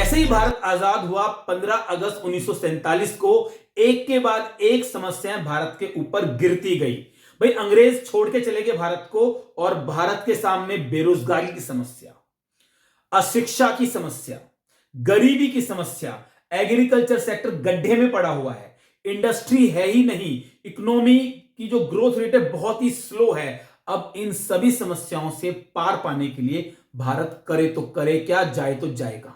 जैसे ही भारत आजाद हुआ 15 अगस्त 1947 को एक के बाद एक समस्याएं भारत के ऊपर गिरती गई। भाई अंग्रेज छोड़ के चले गए भारत को, और भारत के सामने बेरोजगारी की समस्या, अशिक्षा की समस्या, गरीबी की समस्या, एग्रीकल्चर सेक्टर गड्ढे में पड़ा हुआ है, इंडस्ट्री है ही नहीं, इकोनॉमी की जो ग्रोथ रेट है बहुत ही स्लो है। अब इन सभी समस्याओं से पार पाने के लिए भारत करे तो करे क्या, जाए तो जाए कहां।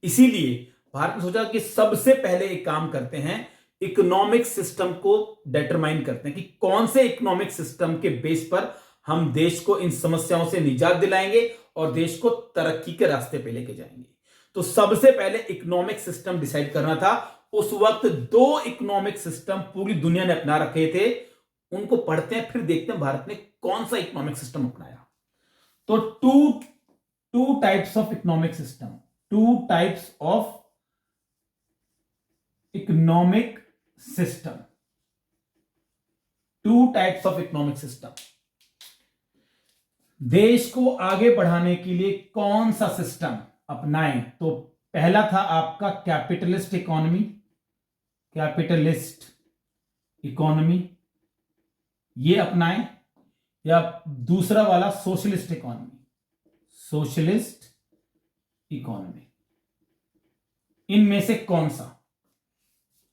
इसीलिए भारत ने सोचा कि सबसे पहले एक काम करते हैं, इकोनॉमिक सिस्टम को डिटरमाइन करते हैं कि कौन से इकोनॉमिक सिस्टम के बेस पर हम देश को इन समस्याओं से निजात दिलाएंगे और देश को तरक्की के रास्ते पे लेके जाएंगे। तो सबसे पहले इकोनॉमिक सिस्टम डिसाइड करना था। उस वक्त दो इकोनॉमिक सिस्टम पूरी दुनिया ने अपना रखे थे, उनको पढ़ते हैं फिर देखते हैं भारत ने कौन सा इकोनॉमिक सिस्टम अपनाया। तो two types of economic system, two types of economic system, two types of economic system. देश को आगे बढ़ाने के लिए कौन सा सिस्टम अपनाएं? तो पहला था आपका कैपिटलिस्ट इकोनॉमी, कैपिटलिस्ट इकोनॉमी ये अपनाएं, या दूसरा वाला सोशलिस्ट इकोनॉमी, सोशलिस्ट इकोनॉमी। इनमें से कौन सा?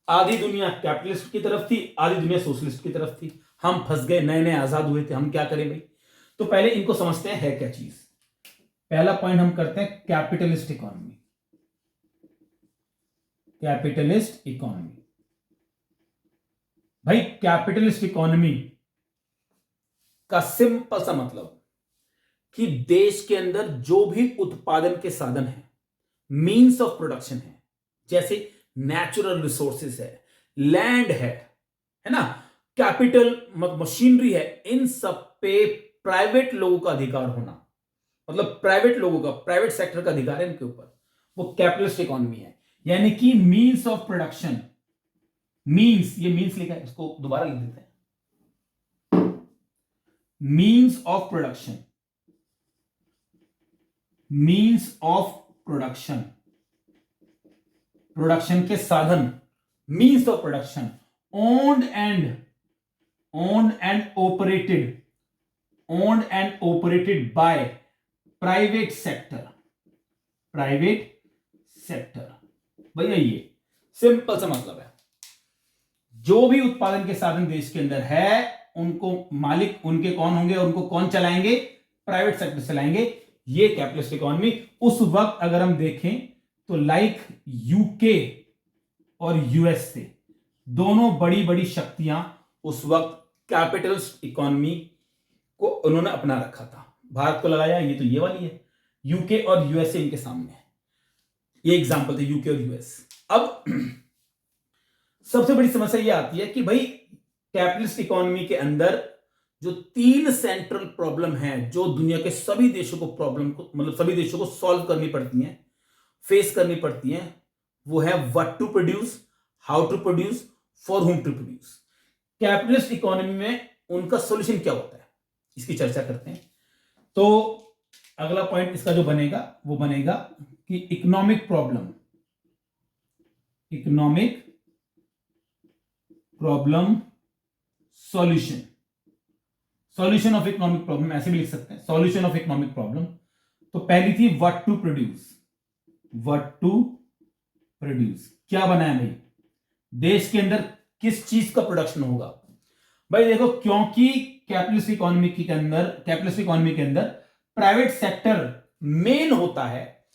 आधी दुनिया कैपिटलिस्ट की तरफ थी, आधी दुनिया सोशलिस्ट की तरफ थी। हम फंस गए, नए नए आजाद हुए थे, हम क्या करें भाई? तो पहले इनको समझते हैं है क्या चीज। पहला पॉइंट हम करते हैं कैपिटलिस्ट इकोनॉमी, कैपिटलिस्ट इकोनॉमी। भाई कैपिटलिस्ट इकोनॉमी का सिंपल सा मतलब कि देश के अंदर जो भी उत्पादन के साधन है, मीन्स ऑफ प्रोडक्शन है, जैसे नेचुरल रिसोर्सेज है, लैंड है ना, कैपिटल मशीनरी है, इन सब पे प्राइवेट लोगों का अधिकार होना, मतलब प्राइवेट लोगों का, प्राइवेट सेक्टर का अधिकार है इनके ऊपर, वो कैपिटलिस्ट इकोनॉमी है। यानी कि मीन्स ऑफ प्रोडक्शन, मीन्स, ये मीन्स लिखा है, इसको दोबारा लिख देते हैं, means of production, means of production, production के साधन, means of production, owned and operated by private sector, private sector. भैया ये सिंपल सा मतलब है, जो भी उत्पादन के साधन देश के अंदर है, उनको मालिक उनके कौन होंगे, उनको कौन चलाएंगे? प्राइवेट सेक्टर चलाएंगे। ये कैपिटलिस्ट इकोनॉमी। उस वक्त अगर हम देखें तो लाइक यूके और यूएसए, दोनों बड़ी बड़ी शक्तियां उस वक्त कैपिटलिस्ट इकोनॉमी को उन्होंने अपना रखा था। भारत को लगाया ये तो ये वाली है, यूके और यूएसए इनके सामने है। ये एग्जांपल थे यूके और यूएस। अब सबसे बड़ी समस्या ये आती है कि भाई कैपिटलिस्ट इकोनॉमी के अंदर जो तीन सेंट्रल प्रॉब्लम है, जो दुनिया के सभी देशों को प्रॉब्लम को, मतलब सभी देशों को सॉल्व करनी पड़ती हैं, फेस करनी पड़ती हैं, वो है what to produce, how to produce, for whom to produce. Capitalist economy में उनका सॉल्यूशन क्या होता है, इसकी चर्चा करते हैं। तो अगला पॉइंट इसका जो बनेगा वो बनेगा कि economic problem, economic problem solution, solution of economic problem, ऐसे भी लिख सकते हैं, सॉल्यूशन ऑफ इकोनॉमिक प्रॉब्लम। तो पहली थी what to produce, what to produce, क्या बनाए भाई, देश के अंदर किस चीज का प्रोडक्शन होगा। भाई देखो, क्योंकि कैपिटलिस्ट इकोनॉमी के अंदर प्राइवेट सेक्टर मेन होता है,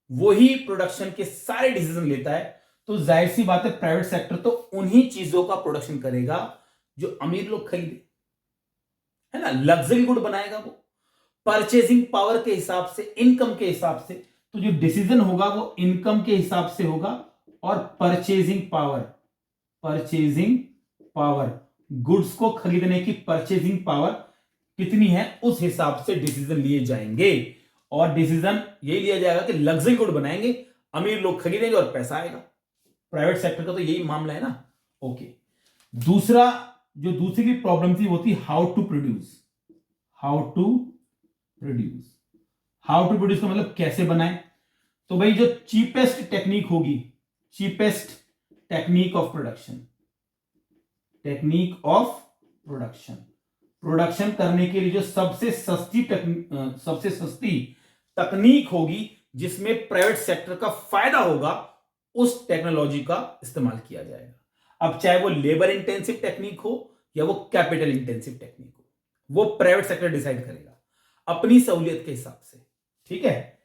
वही प्रोडक्शन के सारे डिसीजन लेता है, तो जाहिर सी बात है प्राइवेट सेक्टर तो उन्हीं चीजों का प्रोडक्शन करेगा जो अमीर लोग खरीदे, है ना, लग्जरी गुड बनाएगा वो, परचेजिंग पावर के हिसाब से, इनकम के हिसाब से। तो जो डिसीजन होगा वो इनकम के हिसाब से होगा, और परचेजिंग पावर, गुड्स को खरीदने की परचेजिंग पावर कितनी है, उस हिसाब से डिसीजन लिए जाएंगे। और डिसीजन यही लिया जाएगा कि लग्जरी गुड बनाएंगे, अमीर लोग खरीदेंगे और पैसा आएगा। प्राइवेट सेक्टर का तो यही मामला है ना। ओके, दूसरी प्रॉब्लम थी वो थी how to produce, how to produce का मतलब कैसे बनाए। तो भाई जो चीपेस्ट टेक्निक होगी, cheapest technique of production, technique of production, production करने के लिए जो सबसे सस्ती तकनीक होगी जिसमें प्राइवेट सेक्टर का फायदा होगा, उस टेक्नोलॉजी का इस्तेमाल किया जाएगा। अब चाहे वो लेबर इंटेंसिव टेक्निक हो या वो कैपिटल इंटेंसिव टेक्निक हो, वो प्राइवेट सेक्टर डिसाइड करेगा अपनी सहूलियत के हिसाब से। ठीक है।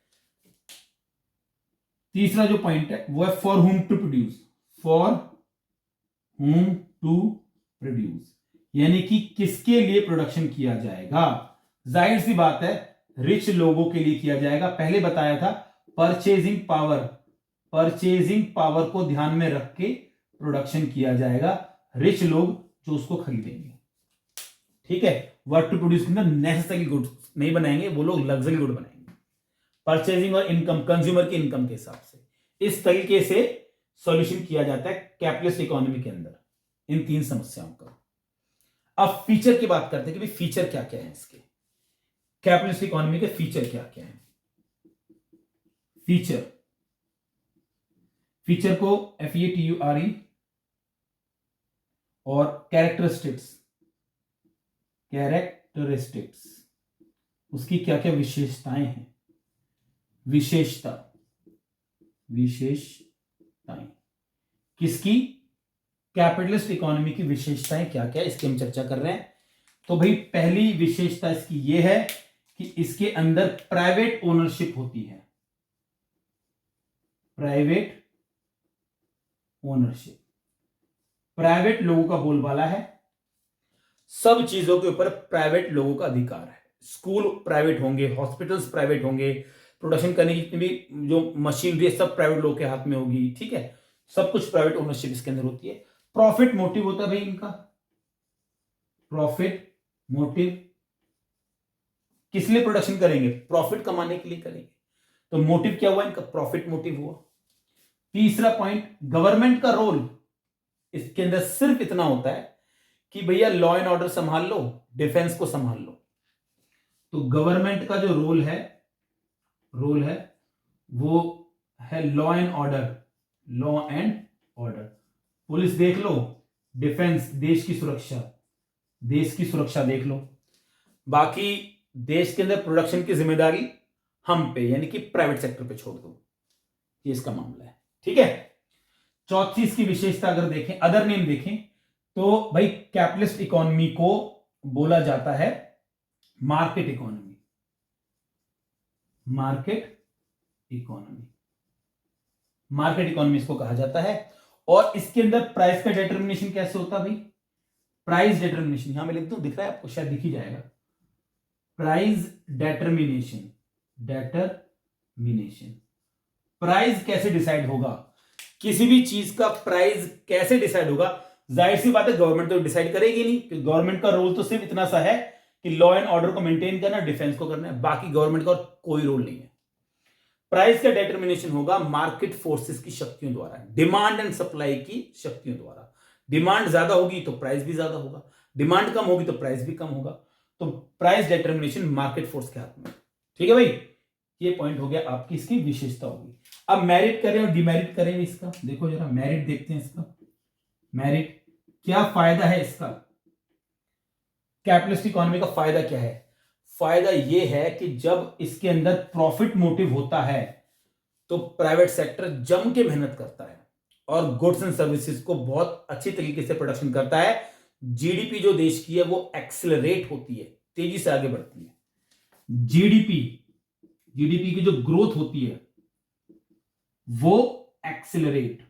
तीसरा जो पॉइंट है वो है for whom to produce, for whom to produce, यानी कि किसके लिए प्रोडक्शन किया जाएगा। जाहिर सी बात है रिच लोगों के लिए किया जाएगा। पहले बताया था परचेजिंग पावर, परचेजिंग पावर को ध्यान में रख के प्रोडक्शन किया जाएगा, रिच लोग जो उसको खरीदेंगे। ठीक है। वर्क टू प्रोड्यूस के अंदर नेसेसरी गुड्स नहीं बनाएंगे, वो लोग लग्जरी गुड बनाएंगे। परचेजिंग और इनकम, कंज्यूमर की इनकम के हिसाब से इस तरीके से सॉल्यूशन किया जाता है कैपिटलिस्ट इकोनॉमी के अंदर इन तीन समस्याओं का। अब फीचर की बात करते हैं कि भाई फीचर क्या क्या है इसके, कैपिटलिस्ट इकोनॉमी के फीचर क्या क्या है। फीचर, फीचर को FEATURE और कैरेक्टरिस्टिक्स, कैरेक्टरिस्टिक्स उसकी क्या क्या विशेषताएं हैं, विशेषताएं किसकी, कैपिटलिस्ट इकोनॉमी की विशेषताएं क्या क्या है, इसकी हम चर्चा कर रहे हैं। तो भाई पहली विशेषता इसकी यह है कि इसके अंदर प्राइवेट ओनरशिप होती है, प्राइवेट ओनरशिप, प्राइवेट लोगों का बोलबाला है, सब चीजों के ऊपर प्राइवेट लोगों का अधिकार है। स्कूल प्राइवेट होंगे, हॉस्पिटल्स प्राइवेट होंगे, प्रोडक्शन करने की जितनी भी जो मशीनरी है सब प्राइवेट लोगों के हाथ में होगी। ठीक है। सब कुछ प्राइवेट ओनरशिप इसके अंदर होती है। प्रॉफिट मोटिव होता है भाई इनका, प्रॉफिट मोटिव, किस लिए प्रोडक्शन करेंगे, प्रॉफिट कमाने के लिए करेंगे। तो मोटिव क्या हुआ इनका, प्रॉफिट मोटिव हुआ। तीसरा पॉइंट, गवर्नमेंट का रोल इसके अंदर सिर्फ इतना होता है कि भैया लॉ एंड ऑर्डर संभाल लो, डिफेंस को संभाल लो। तो गवर्नमेंट का जो रोल है वो है law and order, law and order. Police देख लो, डिफेंस देश की सुरक्षा देख लो। बाकी देश के अंदर प्रोडक्शन की जिम्मेदारी हम पे यानी कि प्राइवेट सेक्टर पे छोड़ दो, ये इसका मामला है। ठीक है। चौथी इसकी विशेषता अगर देखें, अदर नेम देखें, तो भाई कैपिटलिस्ट इकोनॉमी को बोला जाता है मार्केट इकोनॉमी, मार्केट इकोनॉमी इसको कहा जाता है। और इसके अंदर प्राइस का डिटरमिनेशन कैसे होता है भाई, प्राइस डिटरमिनेशन यहां मैं लिख दूं, दिख रहा है आपको, शायद दिख ही जाएगा। प्राइस डिटरमिनेशन, प्राइस कैसे डिसाइड होगा, किसी भी चीज का प्राइस कैसे डिसाइड होगा। जाहिर सी बात है गवर्नमेंट तो डिसाइड करेगी नहीं, कि गवर्नमेंट का रोल तो सिर्फ इतना सा है कि लॉ एंड ऑर्डर को मेंटेन करना, डिफेंस को करना है, बाकी गवर्नमेंट का कोई रोल नहीं है। प्राइस का डिटरमिनेशन होगा मार्केट फोर्सेस की शक्तियों द्वारा, डिमांड एंड सप्लाई की शक्तियों द्वारा। डिमांड ज्यादा होगी तो प्राइस भी ज्यादा होगा, डिमांड कम होगी तो प्राइस भी कम होगा। तो प्राइस डिटरमिनेशन मार्केट फोर्स के हाथ में। ठीक है भाई, ये पॉइंट हो गया आपकी इसकी विशेषता होगी। अब मेरिट करें और डिमेरिट करें इसका, देखो जरा मेरिट देखते हैं इसका। मेरिट क्या फायदा है इसका, कैपिटलिस्ट इकोनॉमी का फायदा क्या है। फायदा यह है कि जब इसके अंदर प्रॉफिट मोटिव होता है तो प्राइवेट सेक्टर जम के मेहनत करता है और गुड्स एंड सर्विसेज को बहुत अच्छी तरीके से प्रोडक्शन करता है। जीडीपी जो देश की है वो एक्सेलरेट होती है, तेजी से आगे बढ़ती है। जीडीपी की जो ग्रोथ होती है वो एक्सेलरेट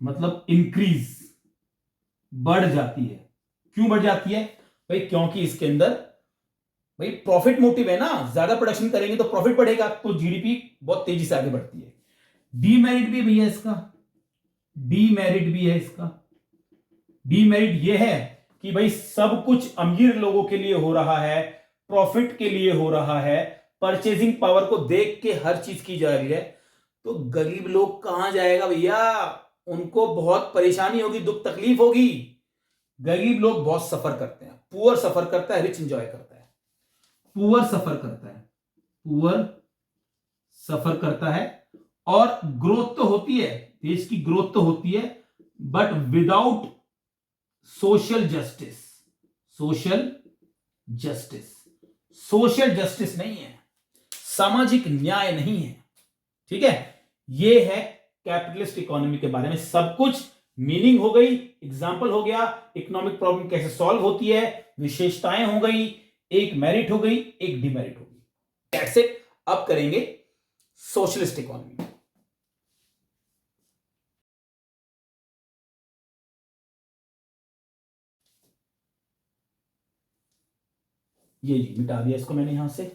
मतलब इंक्रीज, बढ़ जाती है। क्यों बढ़ जाती है भाई, क्योंकि इसके अंदर भाई प्रॉफिट मोटिव है ना, ज्यादा प्रोडक्शन करेंगे तो प्रॉफिट बढ़ेगा, तो जीडीपी बहुत तेजी से आगे बढ़ती है। डीमेरिट भी भैया इसका, डीमेरिट ये है कि भाई सब कुछ अमीर लोगों के लिए हो रहा है, प्रॉफिट के लिए हो रहा है, परचेजिंग पावर को देख के हर चीज की जा रही है, तो गरीब लोग कहां जाएगा भैया, उनको बहुत परेशानी होगी, दुख तकलीफ होगी। गरीब लोग बहुत सफर करते हैं, पुअर सफर करता है, रिच एंजॉय करता है। पुअर सफर करता है, पुअर सफर करता है, और ग्रोथ तो होती है, देश की ग्रोथ तो होती है, but without social justice, social justice, social justice नहीं है, सामाजिक न्याय नहीं है। ठीक है, ये है कैपिटलिस्ट इकोनॉमी के बारे में सब कुछ। मीनिंग हो गई, एग्जाम्पल हो गया, इकोनॉमिक प्रॉब्लम कैसे सॉल्व होती है, विशेषताएं हो गई, एक मेरिट हो गई, एक डिमेरिट हो गई। कैसे? अब करेंगे सोशलिस्ट इकोनॉमी। ये जी मिटा दिया इसको मैंने यहां से,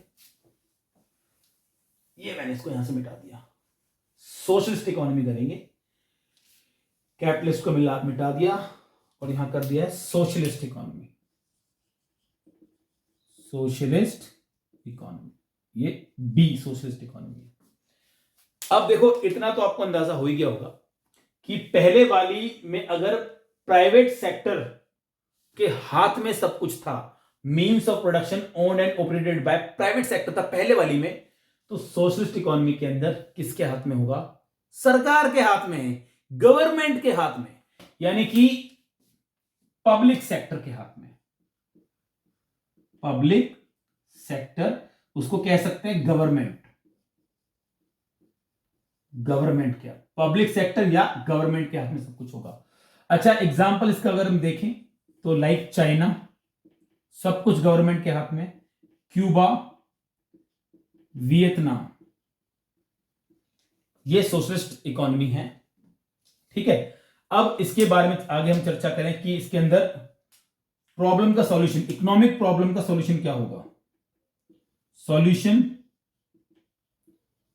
ये मैंने इसको यहां से मिटा दिया। सोशलिस्ट इकोनॉमी करेंगे, कैपिटलिस्ट को मिटा दिया और यहां कर दिया है सोशलिस्ट इकोनॉमी, सोशलिस्ट इकोनॉमी, ये बी सोशलिस्ट इकोनॉमी। अब देखो, इतना तो आपको अंदाजा हो ही गया होगा कि पहले वाली में अगर प्राइवेट सेक्टर के हाथ में सब कुछ था, means of production owned and operated by private sector था पहले वाली में, तो सोशलिस्ट इकोनॉमी के अंदर किसके हाथ में होगा? सरकार के हाथ में है, गवर्नमेंट के हाथ में, यानी कि पब्लिक सेक्टर के हाथ में। पब्लिक सेक्टर, उसको कह सकते हैं गवर्नमेंट, गवर्नमेंट क्या, पब्लिक सेक्टर या गवर्नमेंट के हाथ में सब कुछ होगा। अच्छा, एग्जांपल इसका अगर हम देखें तो लाइक चाइना, सब कुछ गवर्नमेंट के हाथ में, क्यूबा, वियतनाम, ये सोशलिस्ट इकोनॉमी है। ठीक है, अब इसके बारे में आगे हम चर्चा करें कि इसके अंदर प्रॉब्लम का सॉल्यूशन, इकोनॉमिक प्रॉब्लम का सॉल्यूशन क्या होगा। Solution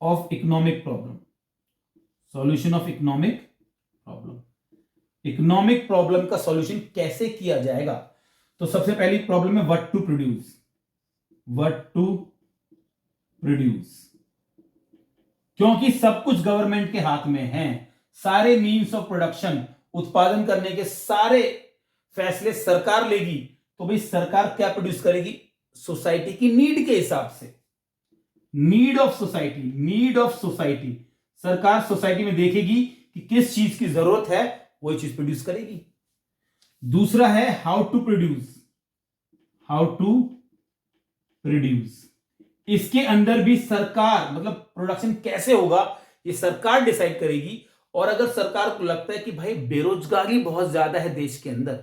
of economic problem, solution of economic problem, economic problem का सॉल्यूशन कैसे किया जाएगा? तो सबसे पहली प्रॉब्लम है what to produce, what to produce, क्योंकि सब कुछ गवर्नमेंट के हाथ में है, सारे मीन्स ऑफ प्रोडक्शन, उत्पादन करने के सारे फैसले सरकार लेगी, तो भाई सरकार क्या प्रोड्यूस करेगी? सोसाइटी की नीड के हिसाब से, need of society, need of society, सरकार सोसाइटी में देखेगी कि किस चीज की जरूरत है, वही चीज प्रोड्यूस करेगी। दूसरा है how to produce, how to produce, इसके अंदर भी सरकार, मतलब प्रोडक्शन कैसे होगा ये सरकार डिसाइड करेगी। और अगर सरकार को लगता है कि भाई बेरोजगारी बहुत ज्यादा है देश के अंदर,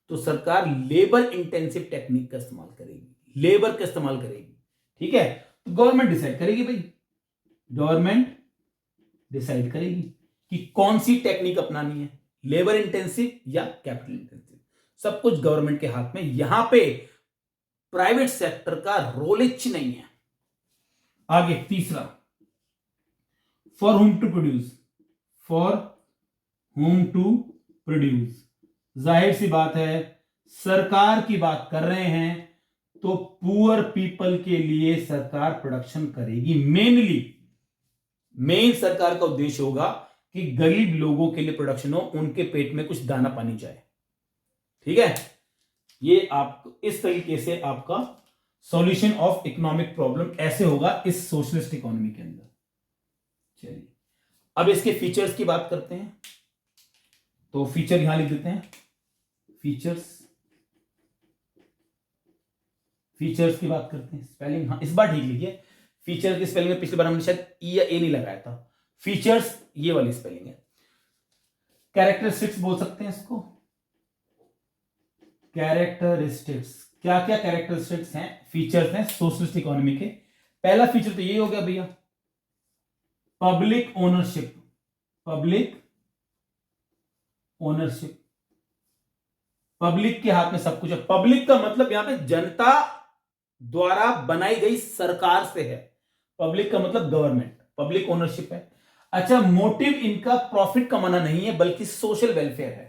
तो सरकार लेबर इंटेंसिव टेक्निक का इस्तेमाल करेगी, लेबर का इस्तेमाल करेगी। ठीक है, तो गवर्नमेंट डिसाइड करेगी, भाई गवर्नमेंट डिसाइड करेगी कि कौन सी टेक्निक अपनानी है, लेबर इंटेंसिव या कैपिटल इंटेंसिव, सब कुछ गवर्नमेंट के हाथ में। यहां पे प्राइवेट सेक्टर का रोल इच नहीं है। आगे तीसरा, for whom to produce, for whom to produce, जाहिर सी बात है सरकार की बात कर रहे हैं तो पुअर पीपल के लिए सरकार प्रोडक्शन करेगी। मेनली मेन सरकार का उद्देश्य होगा कि गरीब लोगों के लिए प्रोडक्शन हो, उनके पेट में कुछ दाना पानी जाए। ठीक है, ये आप इस तरीके से आपका सॉल्यूशन ऑफ इकोनॉमिक प्रॉब्लम ऐसे होगा इस सोशलिस्ट इकोनॉमी के अंदर। चलिए अब इसके फीचर्स की बात करते हैं, तो फीचर यहां लिख देते हैं, फीचर्स, फीचर्स की बात करते हैं। स्पेलिंग हाँ इस बार ठीक लिखिए, फीचर की स्पेलिंग में पिछली बार हमने शायद ई या ए नहीं लगाया था, फीचर्स ये वाली स्पेलिंग है। कैरेक्टरिस्टिक्स बोल सकते हैं इसको, कैरेक्टरिस्टिक्स, क्या क्या कैरेक्टरिस्टिक्स हैं, फीचर्स हैं सोशलिस्ट इकोनॉमी के। पहला फीचर तो ये हो गया भैया, public ownership, public ownership, public के हाथ में सब कुछ है। पब्लिक का मतलब यहां पे जनता द्वारा बनाई गई सरकार से है, पब्लिक का मतलब गवर्नमेंट, पब्लिक ओनरशिप है। अच्छा, मोटिव इनका प्रॉफिट कमाना नहीं है बल्कि सोशल वेलफेयर है,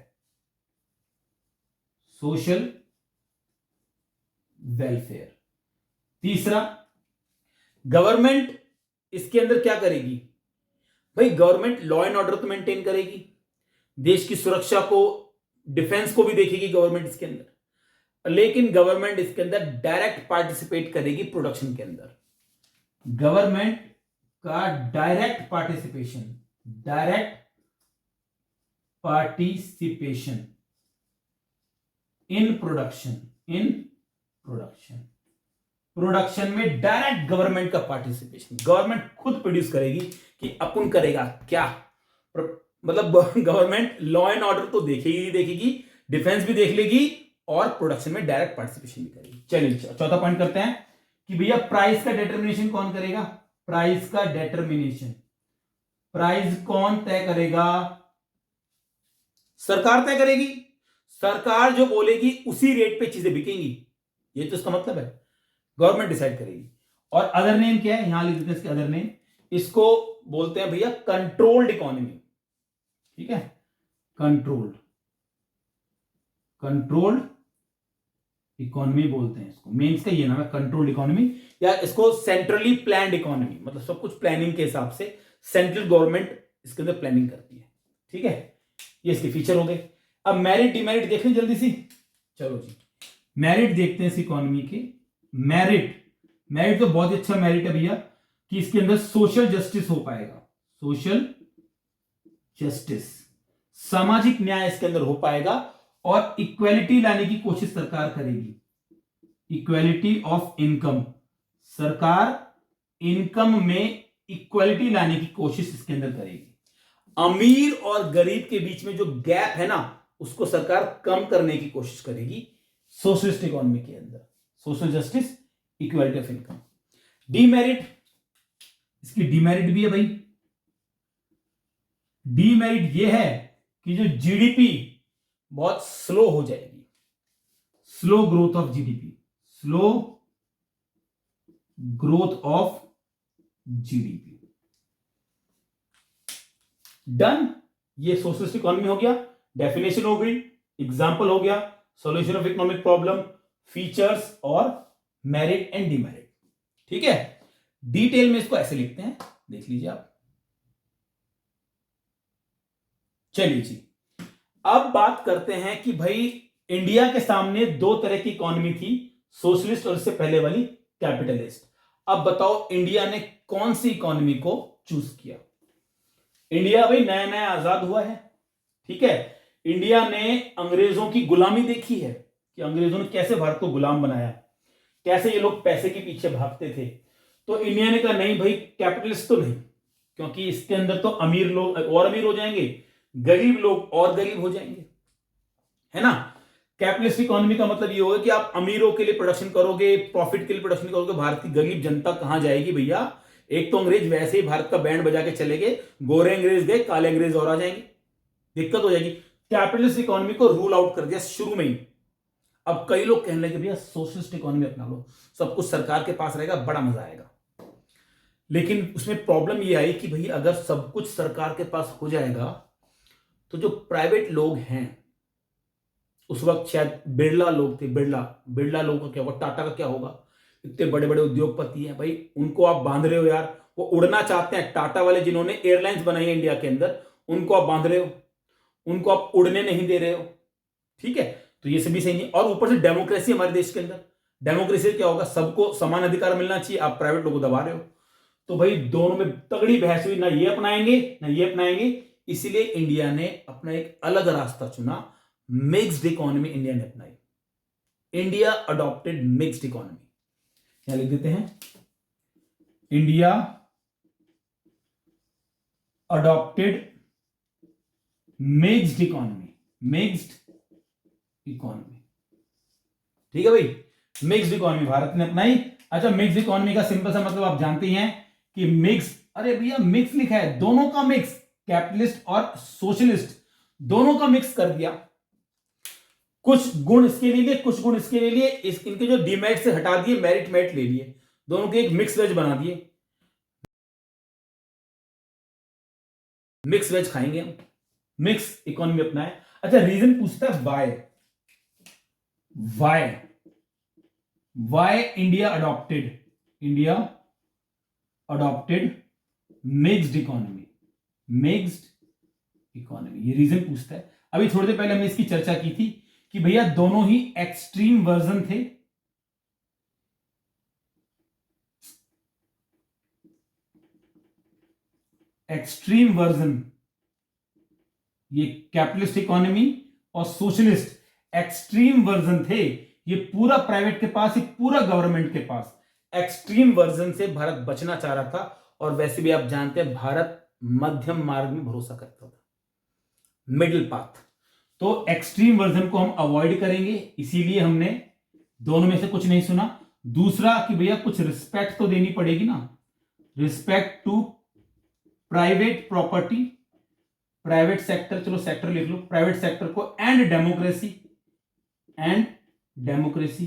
सोशल वेलफेयर। तीसरा, गवर्नमेंट इसके अंदर क्या करेगी भाई, गवर्नमेंट लॉ एंड ऑर्डर को मेंटेन करेगी, देश की सुरक्षा को, डिफेंस को भी देखेगी गवर्नमेंट इसके अंदर। लेकिन गवर्नमेंट इसके अंदर डायरेक्ट पार्टिसिपेट करेगी प्रोडक्शन के अंदर। गवर्नमेंट का डायरेक्ट पार्टिसिपेशन इन प्रोडक्शन में डायरेक्ट गवर्नमेंट का पार्टिसिपेशन। गवर्नमेंट खुद प्रोड्यूस करेगी कि अपन करेगा क्या, मतलब गवर्नमेंट लॉ एंड ऑर्डर तो देखेगी, डिफेंस भी देख लेगी और प्रोडक्शन में डायरेक्ट पार्टिसिपेशन भी करेगी। चलिए चौथा पॉइंट करते हैं कि भैया प्राइस का डिटर्मिनेशन कौन करेगा। प्राइस का डिटर्मिनेशन, प्राइस कौन तय करेगा? सरकार तय करेगी। सरकार जो बोलेगी उसी रेट पे चीजें बिकेंगी, ये तो इसका मतलब है। गवर्नमेंट डिसाइड करेगी। और अदर नेम क्या है, यहां लिख देते हैं इसके अदर नेम। इसको बोलते हैं भैया कंट्रोल्ड इकोनॉमी। ठीक है, कंट्रोल्ड इकोनॉमी बोलते हैं इसको। मेंस का ये नाम है कंट्रोल्ड इकोनॉमी, या इसको सेंट्रली प्लान्ड इकोनॉमी। मतलब सब कुछ प्लानिंग के हिसाब से सेंट्रल गवर्नमेंट इसके अंदर प्लानिंग करती है। ठीक है, ये इसके फीचर हो गए। अब मेरिट डिमेरिट देख लें जल्दी सी। चलो जी, मेरिट देखते हैं इस इकोनॉमी के। मेरिट तो बहुत ही अच्छा मेरिट है भैया कि इसके अंदर सोशल जस्टिस हो पाएगा। सोशल जस्टिस, सामाजिक न्याय इसके अंदर हो पाएगा। और इक्वेलिटी लाने की कोशिश सरकार करेगी। इक्वेलिटी ऑफ इनकम, सरकार इनकम में इक्वेलिटी लाने की कोशिश इसके अंदर करेगी। अमीर और गरीब के बीच में जो गैप है ना, उसको सरकार कम करने की कोशिश करेगी सोशलिस्ट इकोनॉमी के अंदर। Social justice, equality of income. Demerit, इसकी डीमेरिट भी है भाई। डीमेरिट ये है कि जो जीडीपी बहुत स्लो हो जाएगी। Slow growth of GDP, slow growth of GDP. Done, ये सोशलिस्ट इकोनॉमी हो गया। डेफिनेशन हो गई, एग्जांपल हो गया, solution of economic problem, features और मेरिट एंड डीमेरिट। ठीक है, डिटेल में इसको ऐसे लिखते हैं, देख लीजिए आप। चलिए जी, अब बात करते हैं कि भाई इंडिया के सामने दो तरह की इकोनॉमी थी, सोशलिस्ट और इससे पहले वाली कैपिटलिस्ट। अब बताओ इंडिया ने कौन सी इकोनॉमी को चूज किया। इंडिया भाई नया नया आजाद हुआ है। ठीक है, इंडिया ने अंग्रेजों की गुलामी देखी है कि अंग्रेजों ने कैसे भारत को गुलाम बनाया, कैसे ये लोग पैसे के पीछे भागते थे। तो इंडिया ने कहा नहीं भाई, कैपिटलिस्ट तो नहीं, क्योंकि इसके अंदर तो अमीर लोग और अमीर हो जाएंगे, गरीब लोग और गरीब हो जाएंगे, है ना। कैपिटलिस्ट इकोनॉमी का मतलब ये होगा कि आप अमीरों के लिए प्रोडक्शन करोगे, प्रॉफिट के लिए प्रोडक्शन करोगे, भारत की गरीब जनता कहां जाएगी भैया। एक तो अंग्रेज वैसे ही भारत का बैंड बजा के चले गए, गोरे अंग्रेज गए, काले अंग्रेज और आ जाएंगे, दिक्कत हो जाएगी। कैपिटलिस्ट इकोनॉमी को रूल आउट कर दिया शुरू में ही। अब कई लोग कहने लगे भैया सोशलिस्ट इकोनॉमी अपना लो, सब कुछ सरकार के पास रहेगा, बड़ा मजा आएगा। लेकिन उसमें प्रॉब्लम ये आई कि भाई अगर सब कुछ सरकार के पास हो जाएगा तो जो प्राइवेट लोग हैं, उस वक्त शायद बिरला लोग थे, बिरला लोगों का क्या होगा, टाटा का क्या होगा, इतने बड़े बड़े उद्योगपति हैं भाई, उनको आप बांध रहे हो यार। वो उड़ना चाहते हैं, टाटा वाले जिन्होंने एयरलाइंस बनाई है इंडिया के अंदर, उनको आप बांध रहे हो, उनको आप उड़ने नहीं दे रहे हो। ठीक है, तो ये सभी सही नहीं। और ऊपर से डेमोक्रेसी हमारे देश के अंदर, डेमोक्रेसी क्या होगा, सबको समान अधिकार मिलना चाहिए, आप प्राइवेट लोगों को दबा रहे हो। तो भाई दोनों में तगड़ी बहस हुई, ना ये अपनाएंगे ना ये अपनाएंगे। इसीलिए इंडिया ने अपना एक अलग रास्ता चुना, मिक्स्ड इकोनॉमी इंडिया ने अपनाई। इंडिया अडॉप्टेड मिक्स्ड इकोनॉमी, यहां लिख देते हैं, इंडिया अडॉप्टेड मिक्स्ड इकोनॉमी। ठीक है भाई, मिक्स्ड इकोनॉमी भारत ने अपनाई। अच्छा, मिक्स्ड इकोनॉमी का सिंपल सा मतलब आप जानते हैं कि मिक्स, अरे भैया मिक्स लिखा है, दोनों का मिक्स, कैपिटलिस्ट और सोशलिस्ट दोनों का मिक्स कर दिया। कुछ गुण इसके ले लिए, कुछ गुण इसके ले लिए, इनके जो डीमेरिट से हटा दिए, मेरिट मेरिट ले लिए, दोनों के एक मिक्स वेज बना दिए। मिक्स वेज खाएंगे हम, मिक्स इकोनॉमी अपनाए। अच्छा, रीजन पूछता है why India adopted mixed economy, ये रीजन पूछता है। अभी थोड़ी देर पहले हमने इसकी चर्चा की थी कि भैया दोनों ही एक्सट्रीम वर्जन थे। एक्सट्रीम वर्जन, ये कैपिटलिस्ट इकोनॉमी और सोशलिस्ट एक्सट्रीम वर्जन थे। ये पूरा प्राइवेट के पास, ये पूरा गवर्नमेंट के पास। एक्सट्रीम वर्जन से भारत बचना चाह रहा था, और वैसे भी आप जानते हैं भारत मध्यम मार्ग में भरोसा करता था, मिडिल पाथ। तो एक्सट्रीम वर्जन को हम अवॉइड करेंगे, इसीलिए हमने दोनों में से कुछ नहीं सुना। दूसरा कि भैया कुछ रिस्पेक्ट तो देनी पड़ेगी ना, respect to private property, private sector, चलो सेक्टर लिख लो, प्राइवेट सेक्टर को, एंड डेमोक्रेसी, एंड डेमोक्रेसी।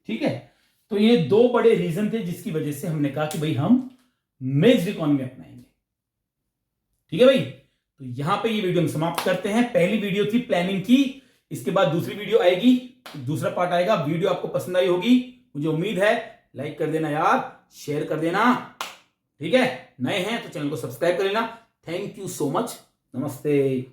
ठीक है, तो ये दो बड़े रीजन थे जिसकी वजह से हमने कहा कि भाई हम मिक्स्ड इकोनॉमी अपनाएंगे। ठीक है भाई, तो यहां पे ये वीडियो हम समाप्त करते हैं। पहली वीडियो थी प्लानिंग की, इसके बाद दूसरी वीडियो आएगी, दूसरा पार्ट आएगा। वीडियो आपको पसंद आई होगी, मुझे उम्मीद है। लाइक कर देना यार, शेयर कर देना। ठीक है, नए हैं तो चैनल को सब्सक्राइब कर लेना। थैंक यू सो मच, नमस्ते।